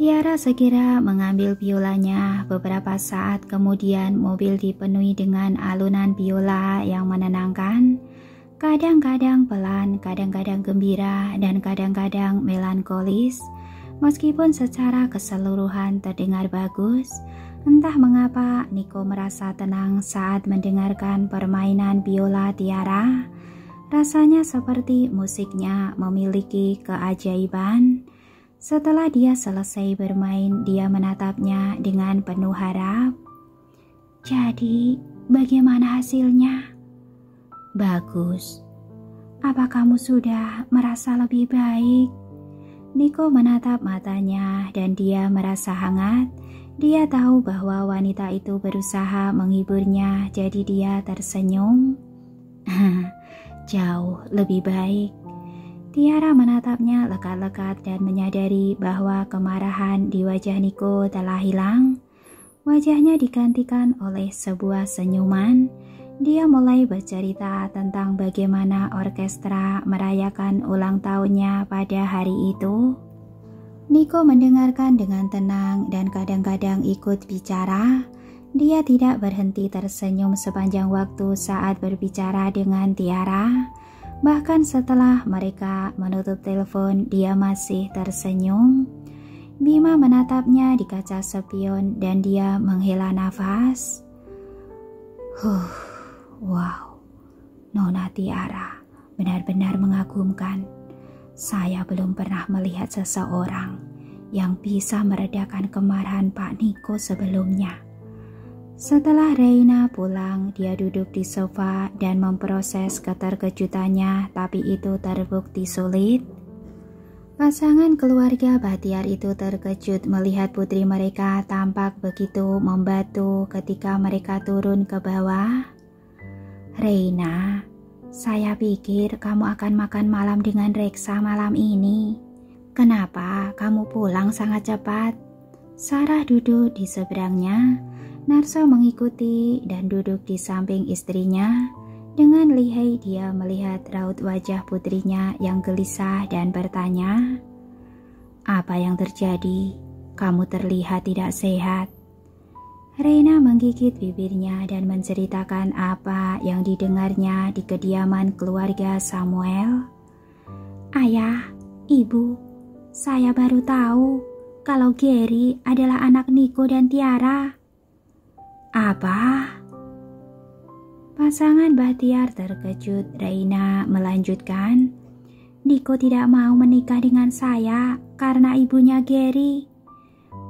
Tiara segera mengambil biolanya. Beberapa saat kemudian mobil dipenuhi dengan alunan biola yang menenangkan. Kadang-kadang pelan, kadang-kadang gembira, dan kadang-kadang melankolis. Meskipun secara keseluruhan terdengar bagus, entah mengapa Niko merasa tenang saat mendengarkan permainan biola Tiara. Rasanya seperti musiknya memiliki keajaiban. Setelah dia selesai bermain, dia menatapnya dengan penuh harap. "Jadi, bagaimana hasilnya?" "Bagus. Apa kamu sudah merasa lebih baik?" Niko menatap matanya dan dia merasa hangat. Dia tahu bahwa wanita itu berusaha menghiburnya, jadi dia tersenyum. "Jauh lebih baik." Tiara menatapnya lekat-lekat dan menyadari bahwa kemarahan di wajah Niko telah hilang. Wajahnya digantikan oleh sebuah senyuman. Dia mulai bercerita tentang bagaimana orkestra merayakan ulang tahunnya pada hari itu. Niko mendengarkan dengan tenang dan kadang-kadang ikut bicara. Dia tidak berhenti tersenyum sepanjang waktu saat berbicara dengan Tiara. Bahkan setelah mereka menutup telepon, dia masih tersenyum. Bima menatapnya di kaca spion dan dia menghela nafas. Wow, Nona Tiara benar-benar mengagumkan. Saya belum pernah melihat seseorang yang bisa meredakan kemarahan Pak Niko sebelumnya. Setelah Reina pulang, dia duduk di sofa dan memproses keterkejutannya, tapi itu terbukti sulit. Pasangan keluarga Bahtiar itu terkejut melihat putri mereka tampak begitu membatu ketika mereka turun ke bawah. "Reina, saya pikir kamu akan makan malam dengan Reksa malam ini. Kenapa kamu pulang sangat cepat?" Sarah duduk di seberangnya. Narso mengikuti dan duduk di samping istrinya. Dengan lihai dia melihat raut wajah putrinya yang gelisah dan bertanya, "Apa yang terjadi? Kamu terlihat tidak sehat." Reina menggigit bibirnya dan menceritakan apa yang didengarnya di kediaman keluarga Samuel. "Ayah, Ibu, saya baru tahu kalau Gary adalah anak Niko dan Tiara." "Apa?" Pasangan Bahtiar terkejut. Reina melanjutkan, "Niko tidak mau menikah dengan saya karena ibunya Gary."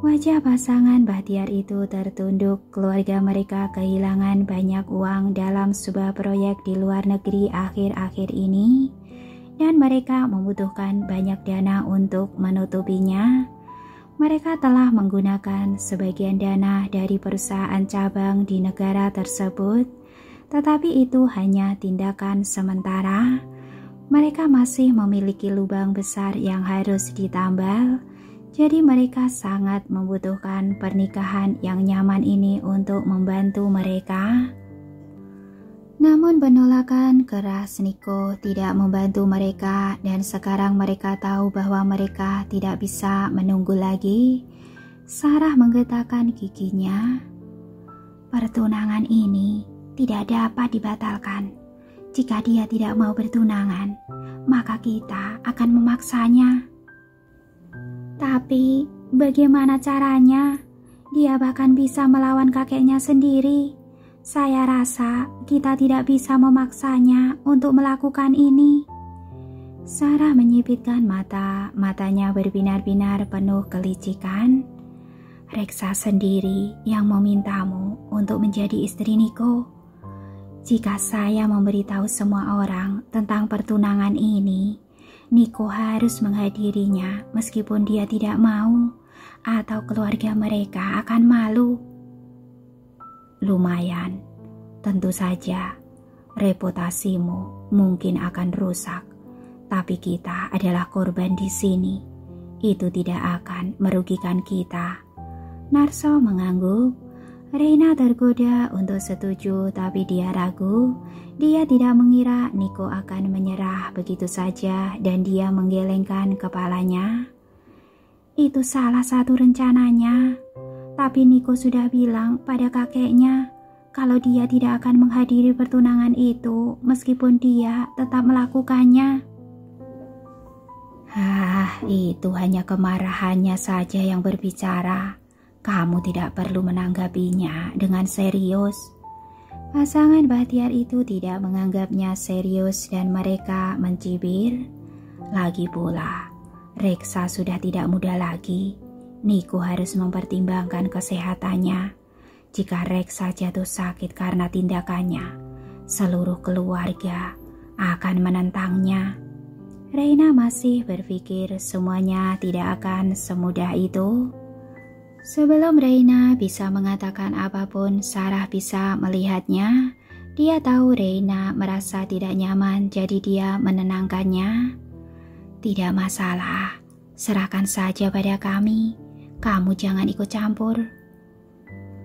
Wajah pasangan Bahtiar itu tertunduk. Keluarga mereka kehilangan banyak uang dalam sebuah proyek di luar negeri akhir-akhir ini, dan mereka membutuhkan banyak dana untuk menutupinya. Mereka telah menggunakan sebagian dana dari perusahaan cabang di negara tersebut, tetapi itu hanya tindakan sementara. Mereka masih memiliki lubang besar yang harus ditambal, jadi mereka sangat membutuhkan pernikahan yang nyaman ini untuk membantu mereka. Namun penolakan keras Niko tidak membantu mereka dan sekarang mereka tahu bahwa mereka tidak bisa menunggu lagi. Sarah menggetakkan giginya. "Pertunangan ini tidak dapat dibatalkan. Jika dia tidak mau bertunangan, maka kita akan memaksanya." "Tapi bagaimana caranya? Dia bahkan bisa melawan kakeknya sendiri. Saya rasa kita tidak bisa memaksanya untuk melakukan ini." Sarah menyipitkan mata, matanya berbinar-binar penuh kelicikan. "Reksa sendiri yang memintamu untuk menjadi istri Niko. Jika saya memberitahu semua orang tentang pertunangan ini, Niko harus menghadirinya meskipun dia tidak mau, atau keluarga mereka akan malu." "Lumayan, tentu saja reputasimu mungkin akan rusak, tapi kita adalah korban di sini. Itu tidak akan merugikan kita." Narso mengangguk. Reina tergoda untuk setuju, tapi dia ragu. Dia tidak mengira Niko akan menyerah begitu saja dan dia menggelengkan kepalanya. Itu salah satu rencananya. Tapi Niko sudah bilang pada kakeknya kalau dia tidak akan menghadiri pertunangan itu meskipun dia tetap melakukannya. Itu hanya kemarahannya saja yang berbicara. Kamu tidak perlu menanggapinya dengan serius. Pasangan Bahtiar itu tidak menganggapnya serius dan mereka mencibir. Lagi pula, Reksa sudah tidak muda lagi. Niko harus mempertimbangkan kesehatannya. Jika Reksa jatuh sakit karena tindakannya, seluruh keluarga akan menentangnya. Reina masih berpikir semuanya tidak akan semudah itu. Sebelum Reina bisa mengatakan apapun, Sarah bisa melihatnya. Dia tahu Reina merasa tidak nyaman, jadi dia menenangkannya. Tidak masalah, serahkan saja pada kami. Kamu jangan ikut campur.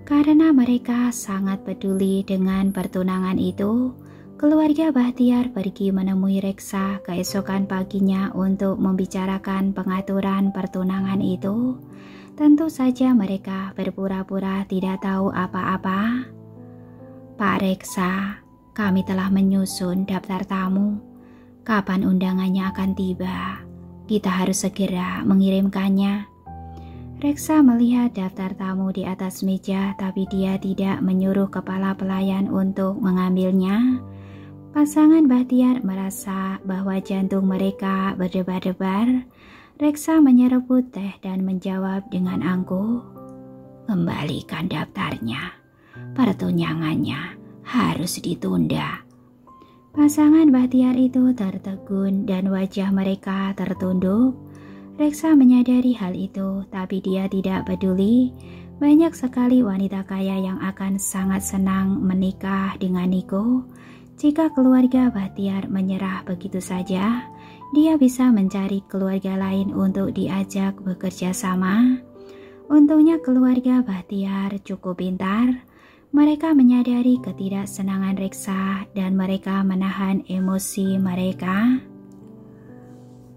Karena mereka sangat peduli dengan pertunangan itu, keluarga Bahtiar pergi menemui Reksa keesokan paginya untuk membicarakan pengaturan pertunangan itu. Tentu saja mereka berpura-pura tidak tahu apa-apa. Pak Reksa, kami telah menyusun daftar tamu. Kapan undangannya akan tiba? Kita harus segera mengirimkannya. Reksa melihat daftar tamu di atas meja, tapi dia tidak menyuruh kepala pelayan untuk mengambilnya. Pasangan Bahtiar merasa bahwa jantung mereka berdebar-debar. Reksa menyeruput teh dan menjawab dengan angkuh, "Kembalikan daftarnya. Pertunangannya harus ditunda." Pasangan Bahtiar itu tertegun dan wajah mereka tertunduk. Reksa menyadari hal itu, tapi dia tidak peduli. Banyak sekali wanita kaya yang akan sangat senang menikah dengan Niko. Jika keluarga Bahtiar menyerah begitu saja, dia bisa mencari keluarga lain untuk diajak bekerja sama. Untungnya keluarga Bahtiar cukup pintar. Mereka menyadari ketidaksenangan Reksa dan mereka menahan emosi mereka.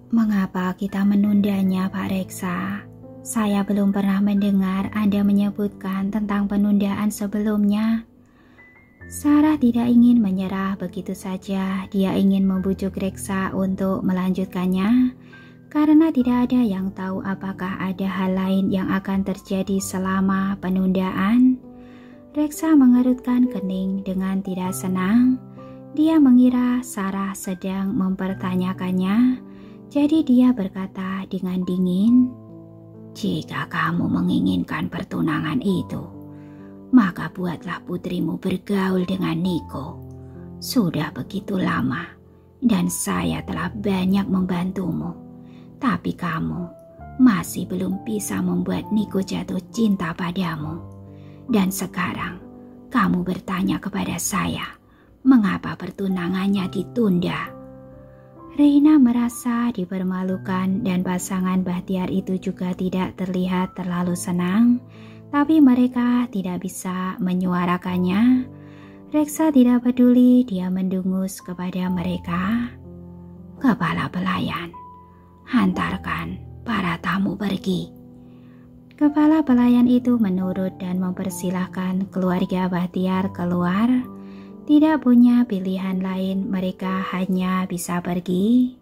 "Mengapa kita menundanya, Pak Reksa? Saya belum pernah mendengar Anda menyebutkan tentang penundaan sebelumnya." Sarah tidak ingin menyerah begitu saja. Dia ingin membujuk Reksa untuk melanjutkannya, karena tidak ada yang tahu apakah ada hal lain yang akan terjadi selama penundaan. Reksa mengerutkan kening dengan tidak senang. Dia mengira Sarah sedang mempertanyakannya. Jadi dia berkata dengan dingin, "Jika kamu menginginkan pertunangan itu, maka buatlah putrimu bergaul dengan Niko. Sudah begitu lama dan saya telah banyak membantumu, tapi kamu masih belum bisa membuat Niko jatuh cinta padamu. Dan sekarang kamu bertanya kepada saya, mengapa pertunangannya ditunda?" Reina merasa dipermalukan dan pasangan Bahtiar itu juga tidak terlihat terlalu senang, tapi mereka tidak bisa menyuarakannya. Reksa tidak peduli, dia mendengus kepada mereka. "Kepala pelayan, hantarkan para tamu pergi." Kepala pelayan itu menurut dan mempersilahkan keluarga Bahtiar keluar. Tidak punya pilihan lain, mereka hanya bisa pergi.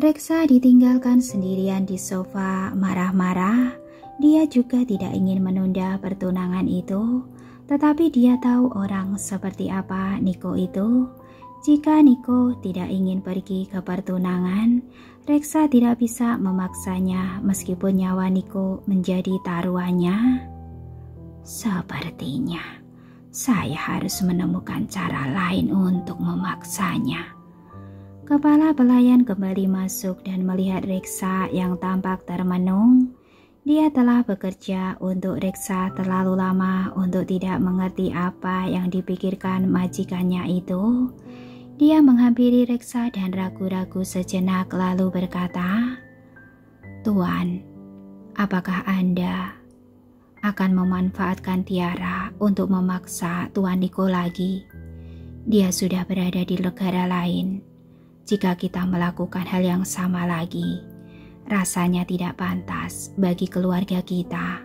Reksa ditinggalkan sendirian di sofa marah-marah. Dia juga tidak ingin menunda pertunangan itu, tetapi dia tahu orang seperti apa Niko itu. Jika Niko tidak ingin pergi ke pertunangan, Reksa tidak bisa memaksanya meskipun nyawa Niko menjadi taruhannya. Sepertinya saya harus menemukan cara lain untuk memaksanya. Kepala pelayan kembali masuk dan melihat Reksa yang tampak termenung. Dia telah bekerja untuk Reksa terlalu lama untuk tidak mengerti apa yang dipikirkan majikannya itu. Dia menghampiri Reksa dan ragu-ragu sejenak lalu berkata, "Tuan, apakah Anda akan memanfaatkan Tiara untuk memaksa Tuan Niko lagi? Dia sudah berada di negara lain. Jika kita melakukan hal yang sama lagi, Rasanya tidak pantas bagi keluarga kita.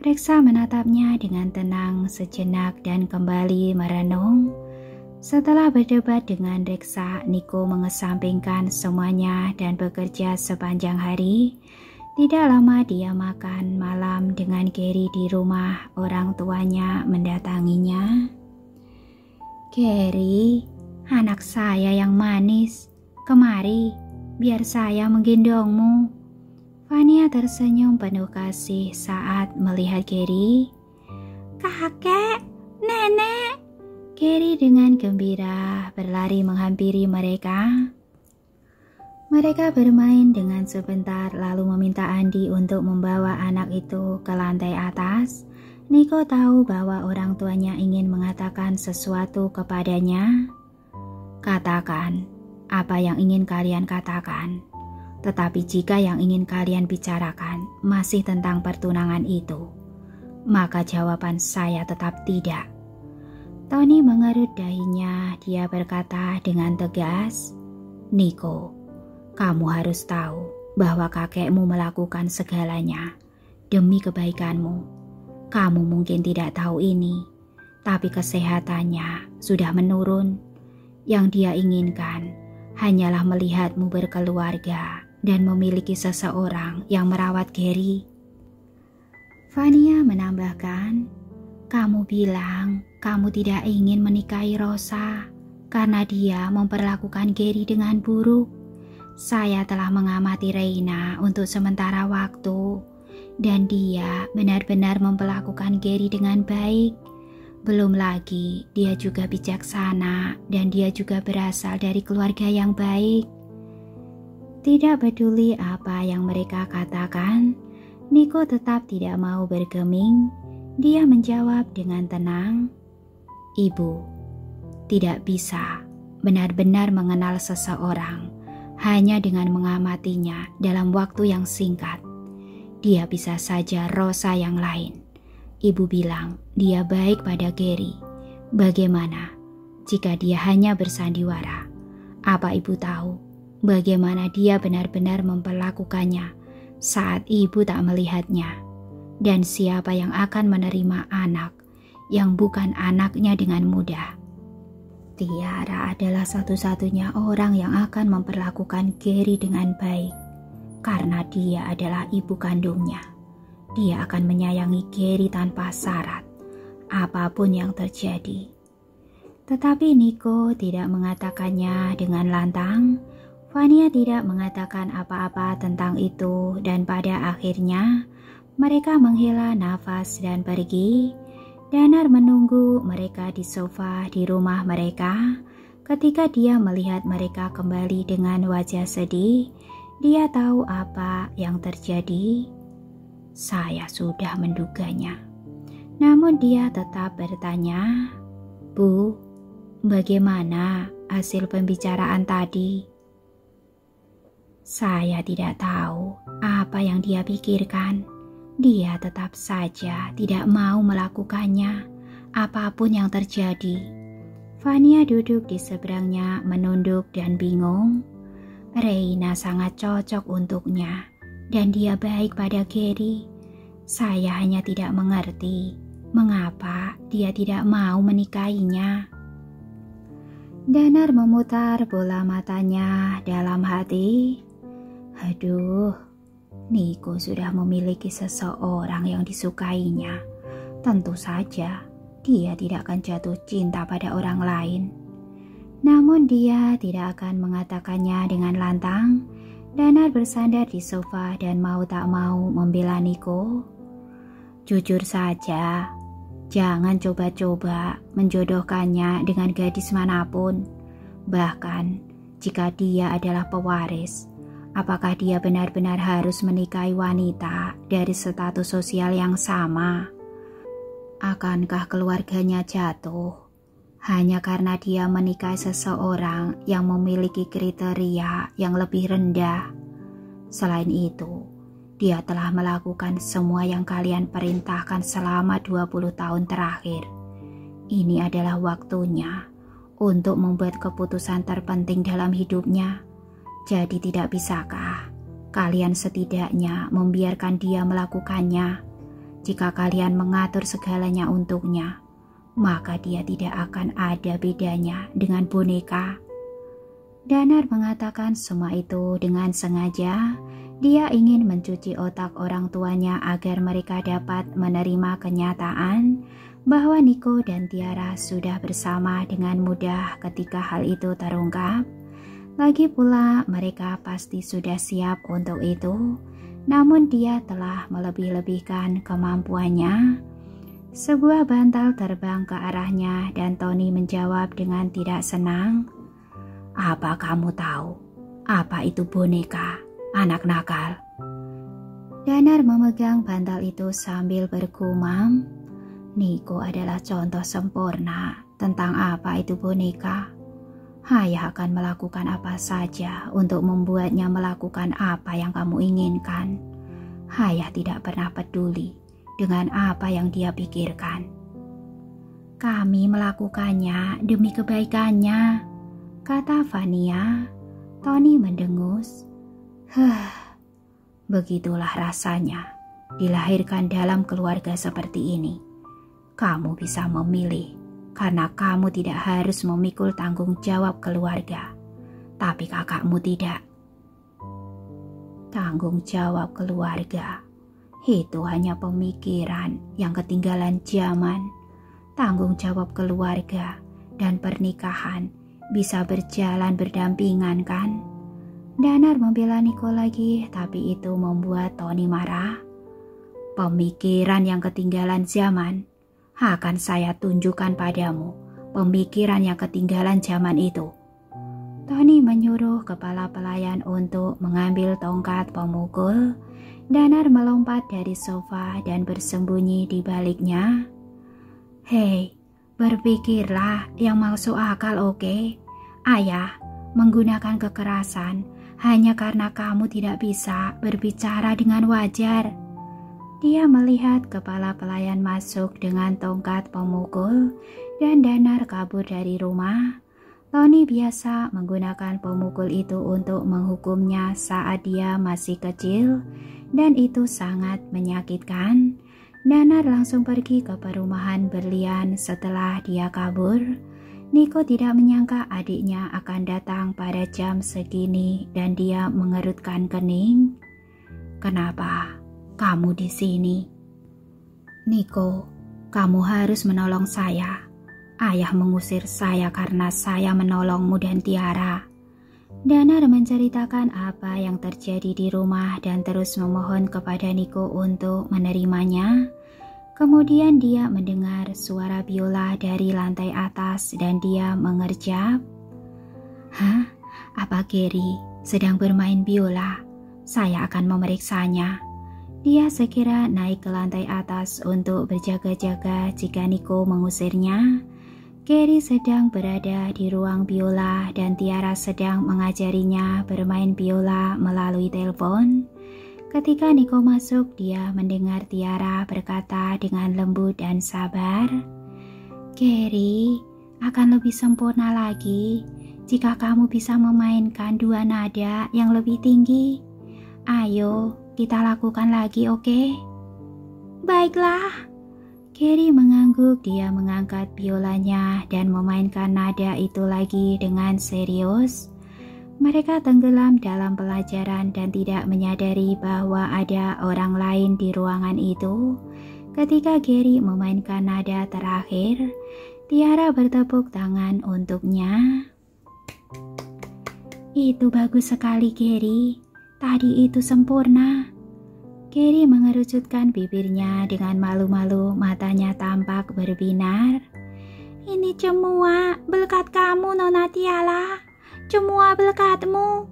Reksa menatapnya dengan tenang sejenak dan kembali merenung. Setelah berdebat dengan Reksa, Niko mengesampingkan semuanya dan bekerja sepanjang hari. Tidak lama dia makan malam dengan Gary di rumah orang tuanya mendatanginya. "Gary, anak saya yang manis, kemari, biar saya menggendongmu." Fania tersenyum penuh kasih saat melihat Gary. "Kakek, nenek." Gary dengan gembira berlari menghampiri mereka. Mereka bermain dengan sebentar lalu meminta Andi untuk membawa anak itu ke lantai atas. Niko tahu bahwa orang tuanya ingin mengatakan sesuatu kepadanya. "Katakan apa yang ingin kalian katakan. Tetapi jika yang ingin kalian bicarakan masih tentang pertunangan itu, maka jawaban saya tetap tidak." Tony mengerut dahinya. Dia berkata dengan tegas, "Niko, kamu harus tahu bahwa kakekmu melakukan segalanya demi kebaikanmu. Kamu mungkin tidak tahu ini, tapi kesehatannya sudah menurun. Yang dia inginkan hanyalah melihatmu berkeluarga dan memiliki seseorang yang merawat Gary." Fania menambahkan, "Kamu bilang kamu tidak ingin menikahi Rosa karena dia memperlakukan Gary dengan buruk. Saya telah mengamati Reina untuk sementara waktu dan dia benar-benar memperlakukan Gary dengan baik. Belum lagi dia juga bijaksana dan dia juga berasal dari keluarga yang baik." Tidak peduli apa yang mereka katakan, Niko tetap tidak mau bergeming. Dia menjawab dengan tenang, "Ibu tidak bisa benar-benar mengenal seseorang hanya dengan mengamatinya dalam waktu yang singkat. Dia bisa saja Rosa yang lain. Ibu bilang dia baik pada Gary. Bagaimana jika dia hanya bersandiwara? Apa ibu tahu bagaimana dia benar-benar memperlakukannya saat ibu tak melihatnya? Dan siapa yang akan menerima anak yang bukan anaknya dengan mudah? Tiara adalah satu-satunya orang yang akan memperlakukan Gary dengan baik. Karena dia adalah ibu kandungnya. Dia akan menyayangi Gary tanpa syarat, apapun yang terjadi." Tetapi Niko tidak mengatakannya dengan lantang. Fania tidak mengatakan apa-apa tentang itu dan pada akhirnya mereka menghela nafas dan pergi. Danar menunggu mereka di sofa di rumah mereka. Ketika dia melihat mereka kembali dengan wajah sedih, dia tahu apa yang terjadi. Saya sudah menduganya. Namun dia tetap bertanya, "Bu, bagaimana hasil pembicaraan tadi?" Saya tidak tahu apa yang dia pikirkan. Dia tetap saja tidak mau melakukannya, apapun yang terjadi. Fania duduk di seberangnya menunduk dan bingung. Reina sangat cocok untuknya dan dia baik pada Gary. Saya hanya tidak mengerti mengapa dia tidak mau menikahinya. Danar memutar bola matanya dalam hati. Aduh, Niko sudah memiliki seseorang yang disukainya. Tentu saja dia tidak akan jatuh cinta pada orang lain. Namun dia tidak akan mengatakannya dengan lantang. Danar bersandar di sofa dan mau tak mau membela Niko. "Jujur saja, jangan coba-coba menjodohkannya dengan gadis manapun. Bahkan jika dia adalah pewaris, apakah dia benar-benar harus menikahi wanita dari status sosial yang sama? Akankah keluarganya jatuh hanya karena dia menikahi seseorang yang memiliki kriteria yang lebih rendah? Selain itu, dia telah melakukan semua yang kalian perintahkan selama 20 tahun terakhir. Ini adalah waktunya untuk membuat keputusan terpenting dalam hidupnya. Jadi tidak bisakah kalian setidaknya membiarkan dia melakukannya. Jika kalian mengatur segalanya untuknya, maka dia tidak akan ada bedanya dengan boneka. Danar mengatakan semua itu dengan sengaja. Dia ingin mencuci otak orang tuanya agar mereka dapat menerima kenyataan bahwa Niko dan Tiara sudah bersama dengan mudah ketika hal itu terungkap. Lagi pula mereka pasti sudah siap untuk itu, namun dia telah melebih-lebihkan kemampuannya. Sebuah bantal terbang ke arahnya dan Tony menjawab dengan tidak senang. Apa kamu tahu? Apa itu boneka, anak nakal? Danar memegang bantal itu sambil bergumam. Niko adalah contoh sempurna tentang apa itu boneka. Ayah akan melakukan apa saja untuk membuatnya melakukan apa yang kamu inginkan. Ayah tidak pernah peduli dengan apa yang dia pikirkan. Kami melakukannya demi kebaikannya, kata Vania. Tony mendengus. Begitulah rasanya dilahirkan dalam keluarga seperti ini. Kamu bisa memilih karena kamu tidak harus memikul tanggung jawab keluarga. Tapi kakakmu tidak. Tanggung jawab keluarga itu hanya pemikiran yang ketinggalan zaman. Tanggung jawab keluarga dan pernikahan bisa berjalan berdampingan, kan? Danar membela Niko lagi, tapi itu membuat Tony marah. Pemikiran yang ketinggalan zaman. Akan saya tunjukkan padamu pemikiran yang ketinggalan zaman itu. Tony menyuruh kepala pelayan untuk mengambil tongkat pemukul. Danar melompat dari sofa dan bersembunyi di baliknya. Hei, berpikirlah yang masuk akal, oke? Ayah menggunakan kekerasan hanya karena kamu tidak bisa berbicara dengan wajar. Dia melihat kepala pelayan masuk dengan tongkat pemukul dan Danar kabur dari rumah. Tony biasa menggunakan pemukul itu untuk menghukumnya saat dia masih kecil dan itu sangat menyakitkan. Danar langsung pergi ke perumahan berlian setelah dia kabur. Niko tidak menyangka adiknya akan datang pada jam segini dan dia mengerutkan kening. Kenapa kamu di sini? Niko, kamu harus menolong saya. Ayah mengusir saya karena saya menolongmu dan Tiara. Danar menceritakan apa yang terjadi di rumah dan terus memohon kepada Niko untuk menerimanya. Kemudian dia mendengar suara biola dari lantai atas dan dia mengerjap. Hah? Apa Gary sedang bermain biola? Saya akan memeriksanya. Dia segera naik ke lantai atas untuk berjaga-jaga jika Niko mengusirnya. Gary sedang berada di ruang biola dan Tiara sedang mengajarinya bermain biola melalui telepon. Ketika Niko masuk, dia mendengar Tiara berkata dengan lembut dan sabar, Gary akan lebih sempurna lagi jika kamu bisa memainkan dua nada yang lebih tinggi. Ayo, kita lakukan lagi, oke? Baiklah. Gary mengangguk, dia mengangkat biolanya dan memainkan nada itu lagi dengan serius. Mereka tenggelam dalam pelajaran dan tidak menyadari bahwa ada orang lain di ruangan itu. Ketika Gary memainkan nada terakhir, Tiara bertepuk tangan untuknya. Itu bagus sekali, Gary. Tadi itu sempurna. Gary mengerucutkan bibirnya dengan malu-malu, matanya tampak berbinar. Ini semua berkat kamu, Nona Tiara. Semua berkatmu.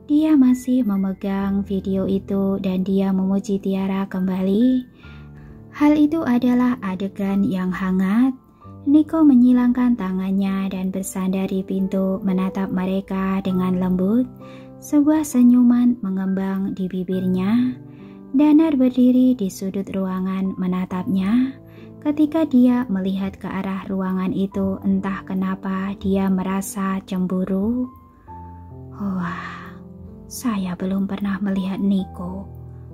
Dia masih memegang video itu dan dia memuji Tiara kembali. Hal itu adalah adegan yang hangat. Niko menyilangkan tangannya dan bersandar di pintu menatap mereka dengan lembut. Sebuah senyuman mengembang di bibirnya. Danar berdiri di sudut ruangan menatapnya. Ketika dia melihat ke arah ruangan itu, entah kenapa dia merasa cemburu. Wah, Saya belum pernah melihat Niko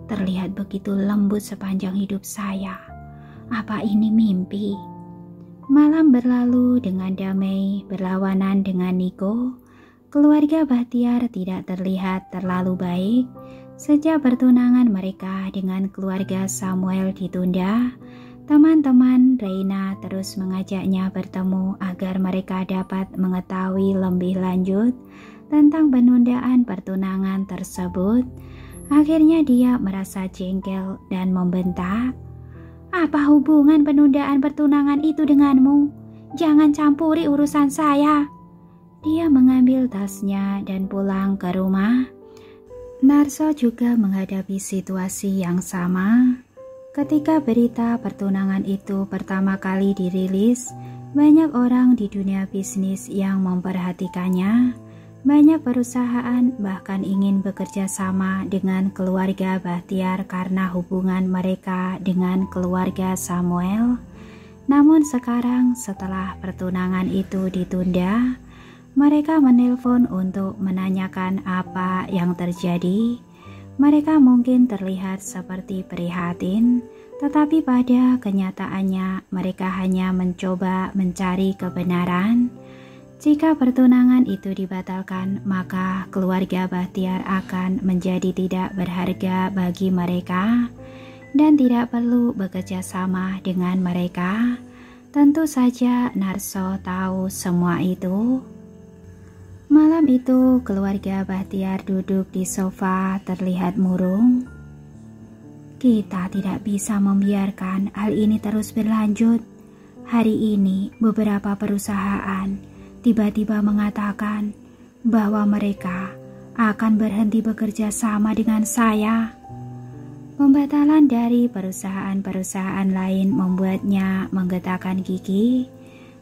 terlihat begitu lembut sepanjang hidup saya. Apa ini mimpi? Malam berlalu dengan damai berlawanan dengan Niko. Keluarga Bahtiar tidak terlihat terlalu baik. Sejak pertunangan mereka dengan keluarga Samuel ditunda, teman-teman Reina terus mengajaknya bertemu agar mereka dapat mengetahui lebih lanjut tentang penundaan pertunangan tersebut. Akhirnya dia merasa jengkel dan membentak, "Apa hubungan penundaan pertunangan itu denganmu? Jangan campuri urusan saya." Dia mengambil tasnya dan pulang ke rumah. Narso juga menghadapi situasi yang sama. Ketika berita pertunangan itu pertama kali dirilis, banyak orang di dunia bisnis yang memperhatikannya. Banyak perusahaan bahkan ingin bekerja sama dengan keluarga Bahtiar karena hubungan mereka dengan keluarga Samuel. Namun sekarang setelah pertunangan itu ditunda, mereka menelpon untuk menanyakan apa yang terjadi. Mereka mungkin terlihat seperti prihatin, tetapi pada kenyataannya mereka hanya mencoba mencari kebenaran. Jika pertunangan itu dibatalkan, maka keluarga Bahtiar akan menjadi tidak berharga bagi mereka dan tidak perlu bekerja sama dengan mereka. Tentu saja Narso tahu semua itu. Malam itu keluarga Bahtiar duduk di sofa terlihat murung. "Kita tidak bisa membiarkan hal ini terus berlanjut. Hari ini beberapa perusahaan tiba-tiba mengatakan bahwa mereka akan berhenti bekerja sama dengan saya." Pembatalan dari perusahaan-perusahaan lain membuatnya menggetarkan gigi.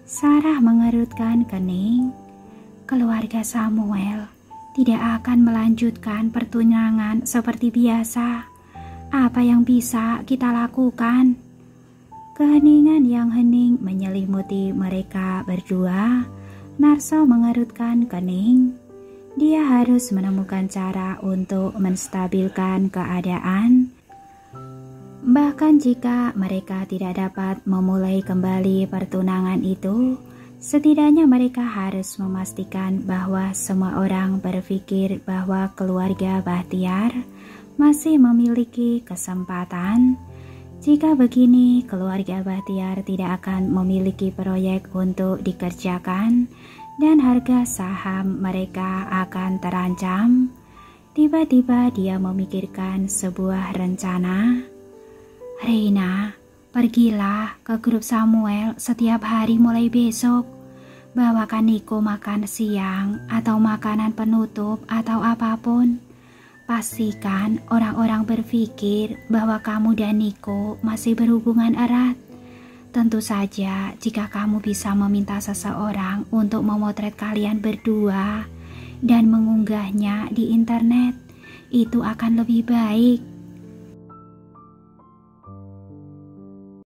Sarah mengerutkan kening. Keluarga Samuel tidak akan melanjutkan pertunangan seperti biasa. Apa yang bisa kita lakukan? Keheningan yang hening menyelimuti mereka berdua. Narso mengerutkan kening. Dia harus menemukan cara untuk menstabilkan keadaan. Bahkan jika mereka tidak dapat memulai kembali pertunangan itu, setidaknya mereka harus memastikan bahwa semua orang berpikir bahwa keluarga Bahtiar masih memiliki kesempatan. Jika begini, keluarga Bahtiar tidak akan memiliki proyek untuk dikerjakan dan harga saham mereka akan terancam. Tiba-tiba dia memikirkan sebuah rencana. "Reina, pergilah ke grup Samuel setiap hari mulai besok. Bawakan Niko makan siang atau makanan penutup atau apapun. Pastikan orang-orang berpikir bahwa kamu dan Niko masih berhubungan erat. Tentu saja jika kamu bisa meminta seseorang untuk memotret kalian berdua dan mengunggahnya di internet, itu akan lebih baik.